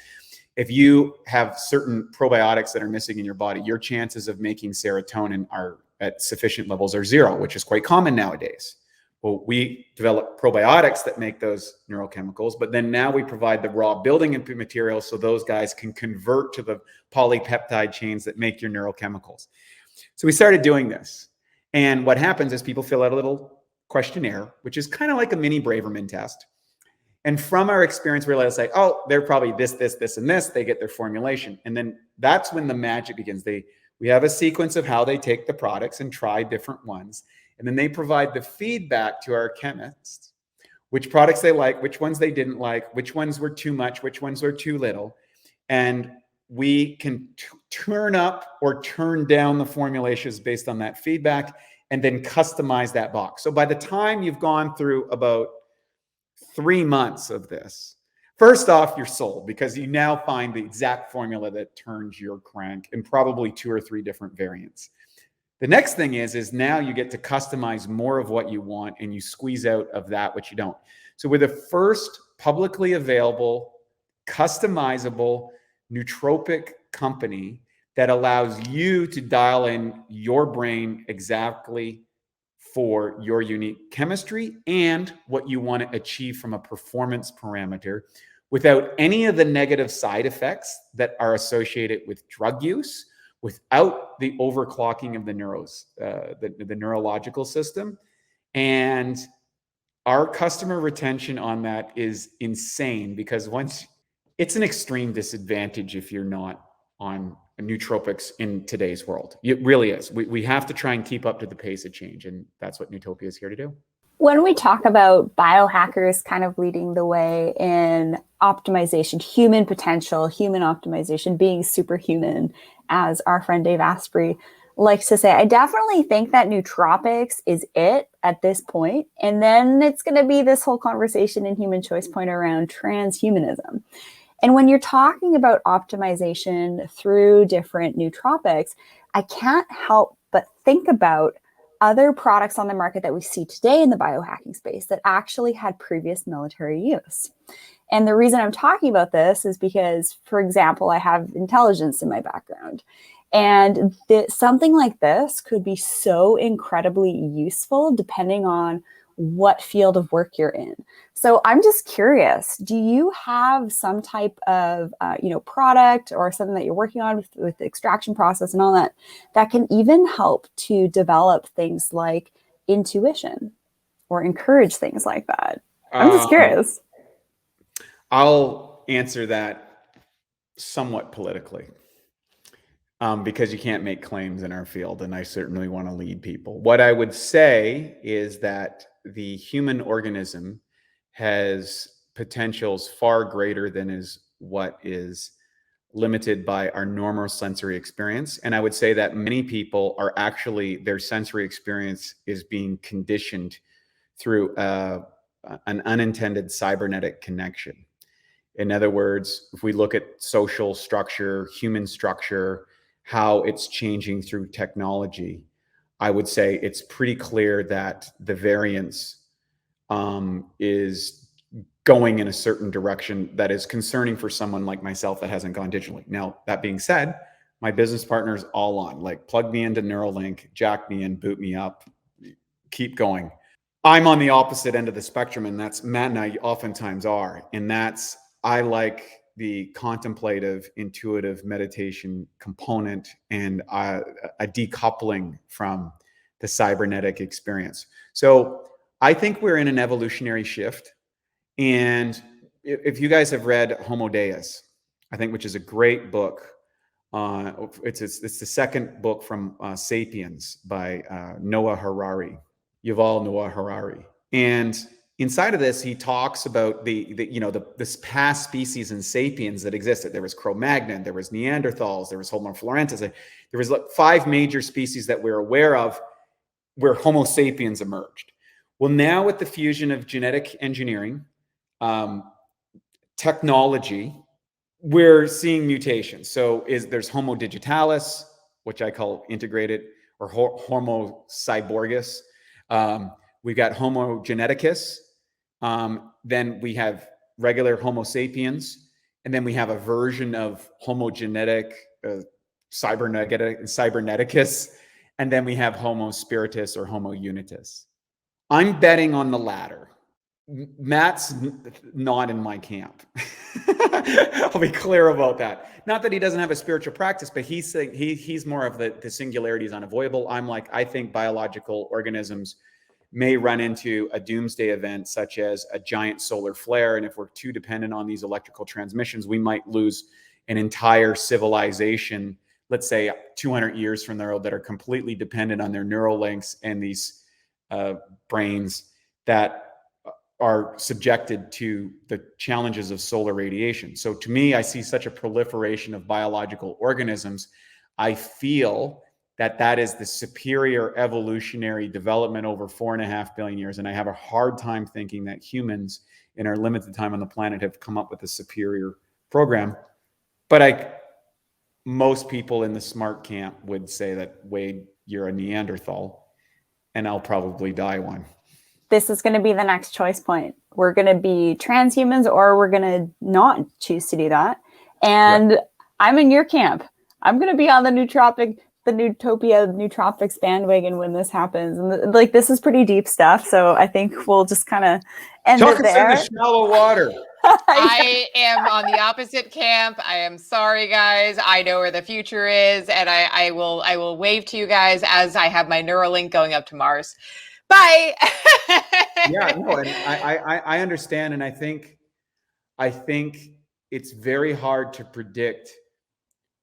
if you have certain probiotics that are missing in your body, your chances of making serotonin are at sufficient levels are 0, which is quite common nowadays. Well, we develop probiotics that make those neurochemicals, but then now we provide the raw building materials so those guys can convert to the polypeptide chains that make your neurochemicals. So we started doing this. And what happens is people fill out a little questionnaire, which is kind of like a mini Braverman test. And from our experience, we realize like, oh, they're probably this, and this. They get their formulation. And then that's when the magic begins. We have a sequence of how they take the products and try different ones. And then they provide the feedback to our chemists, which products they like, which ones they didn't like, which ones were too much, which ones were too little. And we can turn up or turn down the formulations based on that feedback and then customize that box. So by the time you've gone through about 3 months of this, first off, you're sold because you now find the exact formula that turns your crank in probably 2 or 3 different variants. The next thing is now you get to customize more of what you want and you squeeze out of that what you don't. So we're the first publicly available, customizable nootropic company that allows you to dial in your brain exactly for your unique chemistry and what you want to achieve from a performance parameter without any of the negative side effects that are associated with drug use, without the overclocking of the the neurological system. And our customer retention on that is insane because it's an extreme disadvantage if you're not on nootropics in today's world. It really is. We have to try and keep up to the pace of change, and that's what Nootopia is here to do. When we talk about biohackers kind of leading the way in optimization, human potential, human optimization, being superhuman, as our friend Dave Asprey likes to say, I definitely think that nootropics is it at this point. And then it's going to be this whole conversation in Human Choice Point around transhumanism. And when you're talking about optimization through different nootropics, I can't help but think about other products on the market that we see today in the biohacking space that actually had previous military use. And the reason I'm talking about this is because, for example, I have intelligence in my background. And something like this could be so incredibly useful depending on what field of work you're in. So I'm just curious, do you have some type of product or something that you're working on with the extraction process and all that, that can even help to develop things like intuition or encourage things like that? I'm just curious. I'll answer that somewhat politically. Because you can't make claims in our field, and I certainly want to lead people. What I would say is that the human organism has potentials far greater than what is limited by our normal sensory experience. And I would say that many people are actually, their sensory experience is being conditioned through an unintended cybernetic connection. In other words, if we look at social structure, human structure, how it's changing through technology, I would say it's pretty clear that the variance is going in a certain direction that is concerning for someone like myself that hasn't gone digitally. Now, that being said, my business partner's all on, like plug me into Neuralink, jack me in, boot me up, keep going. I'm on the opposite end of the spectrum, and that's Matt and I oftentimes are. And that's, I like the contemplative, intuitive meditation component and a decoupling from the cybernetic experience. So I think we're in an evolutionary shift. And if you guys have read Homo Deus, I think, which is a great book, it's the second book from Sapiens by Noah Harari, Yuval Noah Harari. And inside of this, he talks about this past species in Sapiens that existed. There was Cro-Magnon, there was Neanderthals, there was Homo florensis. There was like 5 major species that we're aware of where Homo sapiens emerged. Well, now with the fusion of genetic engineering, technology, we're seeing mutations. So there's Homo digitalis, which I call integrated, or Homo cyborgus. We've got Homo geneticus. Then we have regular Homo sapiens. And then we have a version of Homo genetic, cyberneticus. And then we have Homo spiritus or Homo unitus. I'm betting on the latter. Matt's not in my camp. I'll be clear about that. Not that he doesn't have a spiritual practice, but he's saying he's more of the singularity is unavoidable. I'm like, I think biological organisms may run into a doomsday event, such as a giant solar flare. And if we're too dependent on these electrical transmissions, we might lose an entire civilization let's say 200 years from now that are completely dependent on their neural links and these brains that are subjected to the challenges of solar radiation. So to me, I see such a proliferation of biological organisms. I feel that that is the superior evolutionary development over 4.5 billion years. And I have a hard time thinking that humans in our limited time on the planet have come up with a superior program. But most people in the smart camp would say that, Wade, you're a Neanderthal, and I'll probably die one. This is going to be the next choice point. We're going to be transhumans, or we're going to not choose to do that. And right. I'm in your camp. I'm going to be on the Nootopia Nootropics bandwagon when this happens. And like, this is pretty deep stuff. So I think we'll just kind of end it there. In the shallow water. I am on the opposite camp. I am sorry, guys. I know where the future is, and I will wave to you guys as I have my Neuralink going up to Mars. Bye. Yeah, no, and I understand, and I think it's very hard to predict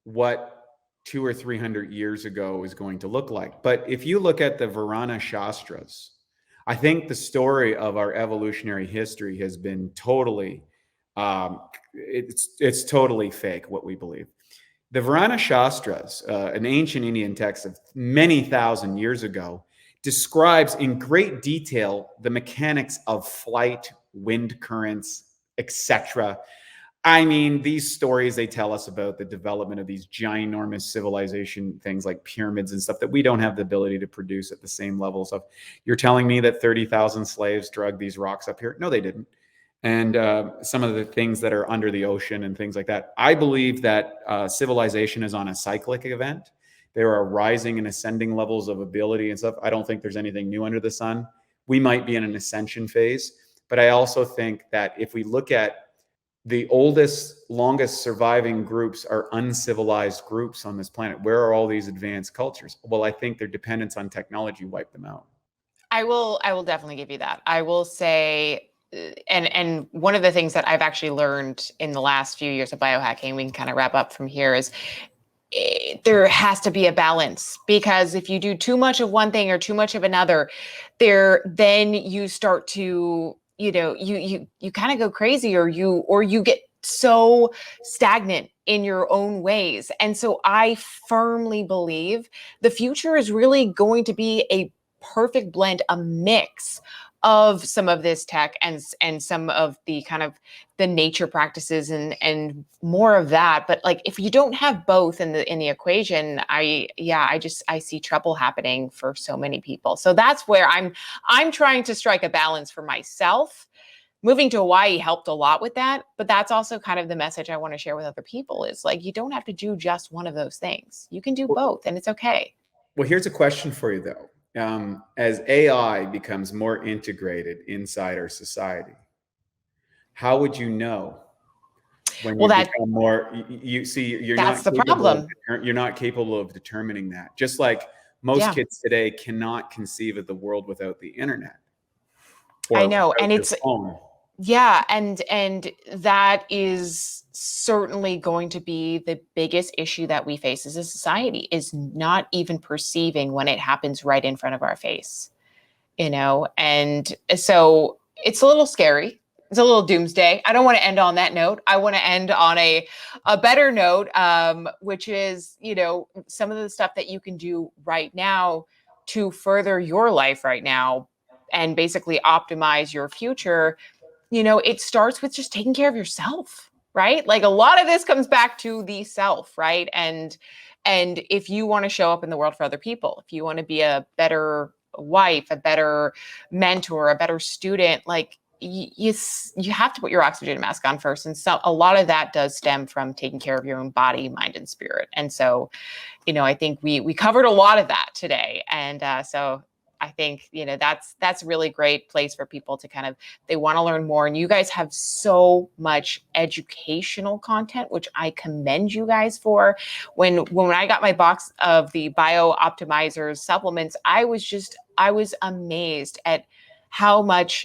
what 200 or 300 years ago is going to look like. But if you look at the Varana Shastras, I think the story of our evolutionary history has been totally, it's totally fake, what we believe. The Varana Shastras, an ancient Indian text of many thousand years ago, describes in great detail the mechanics of flight, wind currents, etc. I mean, these stories, they tell us about the development of these ginormous civilization things like pyramids and stuff that we don't have the ability to produce at the same levels of. You're telling me that 30,000 slaves drug these rocks up here? No, they didn't. And some of the things that are under the ocean and things like that. I believe that civilization is on a cyclic event. There are rising and ascending levels of ability and stuff. I don't think there's anything new under the sun. We might be in an ascension phase. But I also think that if we look at the oldest, longest surviving groups are uncivilized groups on this planet. Where are all these advanced cultures? Well, I think their dependence on technology wiped them out. I will definitely give you that. I will say, and one of the things that I've actually learned in the last few years of biohacking, we can kind of wrap up from here, is there has to be a balance, because if you do too much of one thing or too much of another, then you start to, you kind of go crazy, or you get so stagnant in your own ways. And so I firmly believe the future is really going to be a perfect blend, a mix of some of this tech and some of the kind of the nature practices and more of that. But like, if you don't have both in the equation, I see trouble happening for so many people. So that's where I'm trying to strike a balance for myself. Moving to Hawaii helped a lot with that, but that's also kind of the message I want to share with other people, is like, you don't have to do just one of those things. You can do both, and it's okay. Well, here's a question for you though. As AI becomes more integrated inside our society, how would you know when you become more? You see, that's the problem. You're not capable of determining that. Just like most kids today cannot conceive of the world without the internet. I know, and it's and that is certainly going to be the biggest issue that we face as a society, is not even perceiving when it happens right in front of our face, and so it's a little scary. It's a little doomsday. I don't want to end on that note. I want to end on a better note, which is, some of the stuff that you can do right now to further your life right now and basically optimize your future. It starts with just taking care of yourself, right? Like, a lot of this comes back to the self, right? And if you want to show up in the world for other people, if you want to be a better wife, a better mentor, a better student, like, you have to put your oxygen mask on first. And so a lot of that does stem from taking care of your own body, mind, and spirit. And so, I think we covered a lot of that today. And so I think, that's a really great place for people to kind of, they want to learn more. And you guys have so much educational content, which I commend you guys for. When I got my box of the BiOptimizers supplements, I was amazed at how much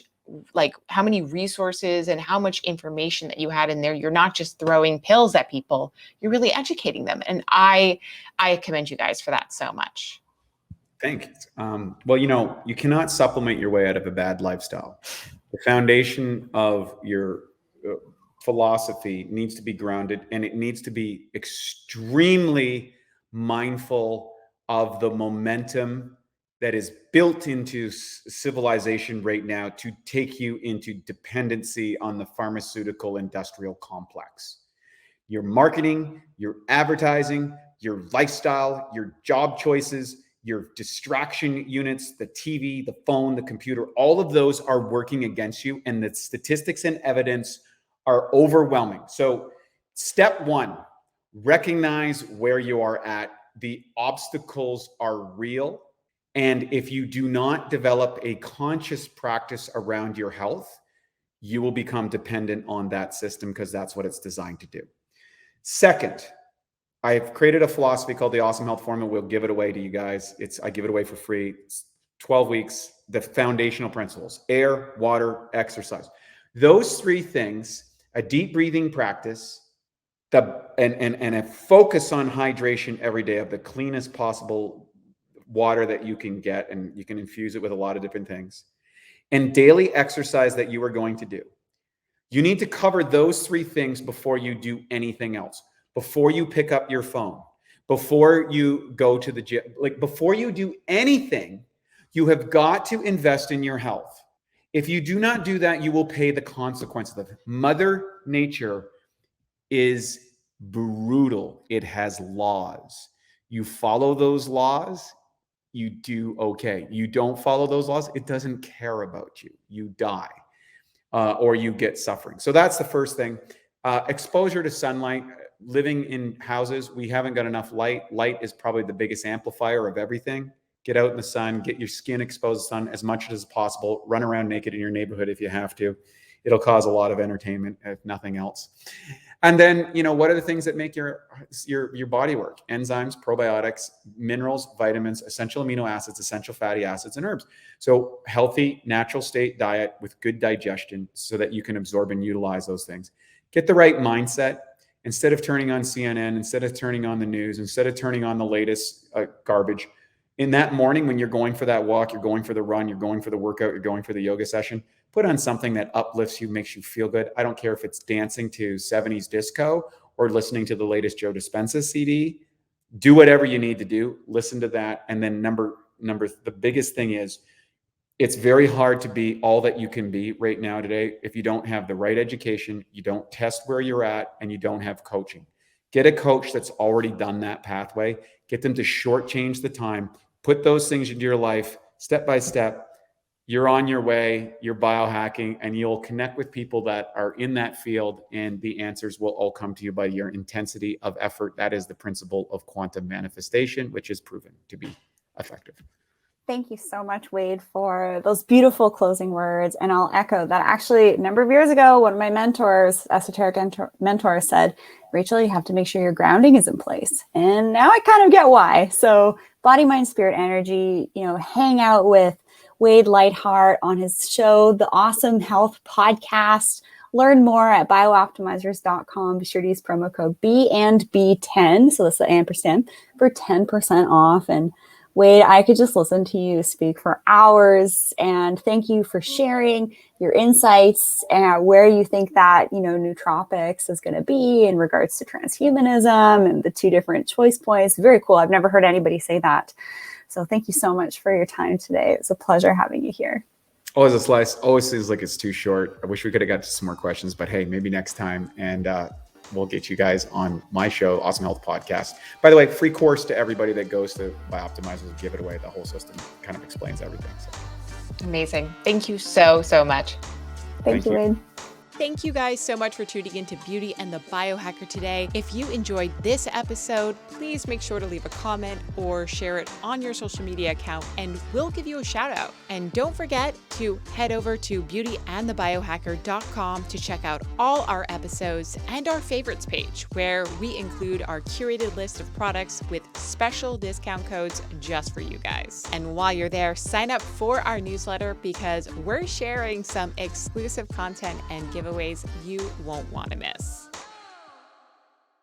how many resources and how much information that you had in there. You're not just throwing pills at people, you're really educating them. And I commend you guys for that so much. Thanks. Well, you cannot supplement your way out of a bad lifestyle. The foundation of your philosophy needs to be grounded, and it needs to be extremely mindful of the momentum that is built into civilization right now to take you into dependency on the pharmaceutical industrial complex. Your marketing, your advertising, your lifestyle, your job choices, your distraction units, the TV, the phone, the computer, all of those are working against you, and the statistics and evidence are overwhelming. So step one, recognize where you are at. The obstacles are real. And if you do not develop a conscious practice around your health, you will become dependent on that system because that's what it's designed to do. Second, I've created a philosophy called the Awesome Health Formula. We'll give it away to you guys. I give it away for free. It's 12 weeks, the foundational principles: air, water, exercise. Those three things, a deep breathing practice, and a focus on hydration every day of the cleanest possible water that you can get, and you can infuse it with a lot of different things, and daily exercise that you are going to do. You need to cover those three things before you do anything else. Before you pick up your phone, before you go to the gym, before you do anything, you have got to invest in your health. If you do not do that, you will pay the consequences of it. Mother Nature is brutal. It has laws. You follow those laws, you do okay. You don't follow those laws, it doesn't care about you. You die or you get suffering. So that's the first thing. Exposure to sunlight. Living in houses, we haven't got enough light. Light is probably the biggest amplifier of everything. Get out in the sun, get your skin exposed to the sun as much as possible. Run around naked in your neighborhood if you have to. It'll cause a lot of entertainment, if nothing else. And then, what are the things that make your body work? Enzymes, probiotics, minerals, vitamins, essential amino acids, essential fatty acids, and herbs. So healthy, natural state diet with good digestion so that you can absorb and utilize those things. Get the right mindset. Instead of turning on CNN, instead of turning on the news, instead of turning on the latest garbage, in that morning when you're going for that walk, you're going for the run, you're going for the workout, you're going for the yoga session, put on something that uplifts you, makes you feel good. I don't care if it's dancing to 70s disco or listening to the latest Joe Dispenza CD. Do whatever you need to do. Listen to that. And then the biggest thing is, it's very hard to be all that you can be right now today if you don't have the right education, you don't test where you're at, and you don't have coaching. Get a coach that's already done that pathway. Get them to shortchange the time. Put those things into your life step by step. You're on your way, you're biohacking, and you'll connect with people that are in that field, and the answers will all come to you by your intensity of effort. That is the principle of quantum manifestation, which is proven to be effective. Thank you so much, Wade, for those beautiful closing words. And I'll echo that. Actually, a number of years ago, one of my mentors, esoteric mentors, said, Rachel, you have to make sure your grounding is in place. And now I kind of get why. So body, mind, spirit, energy, hang out with Wade Lightheart on his show, the Awesome Health Podcast. Learn more at BiOptimizers.com. Be sure to use promo code B&B10. So that's the ampersand for 10% off. And Wade, I could just listen to you speak for hours, and thank you for sharing your insights and where you think that, nootropics is going to be in regards to transhumanism and the two different choice points. Very cool. I've never heard anybody say that. So thank you so much for your time today. It's a pleasure having you here. Always a slice. Always seems like it's too short. I wish we could have got to some more questions, but hey, maybe next time. And we'll get you guys on my show, Awesome Health Podcast. By the way, free course to everybody that goes to BiOptimizers. Give it away. The whole system kind of explains everything. So. Amazing. Thank you so much. Thank you, Wade. Thank you guys so much for tuning into Beauty and the Biohacker today. If you enjoyed this episode, please make sure to leave a comment or share it on your social media account and we'll give you a shout out. And don't forget to head over to beautyandthebiohacker.com to check out all our episodes and our favorites page, where we include our curated list of products with special discount codes just for you guys. And while you're there, sign up for our newsletter because we're sharing some exclusive content and giveaways you won't want to miss.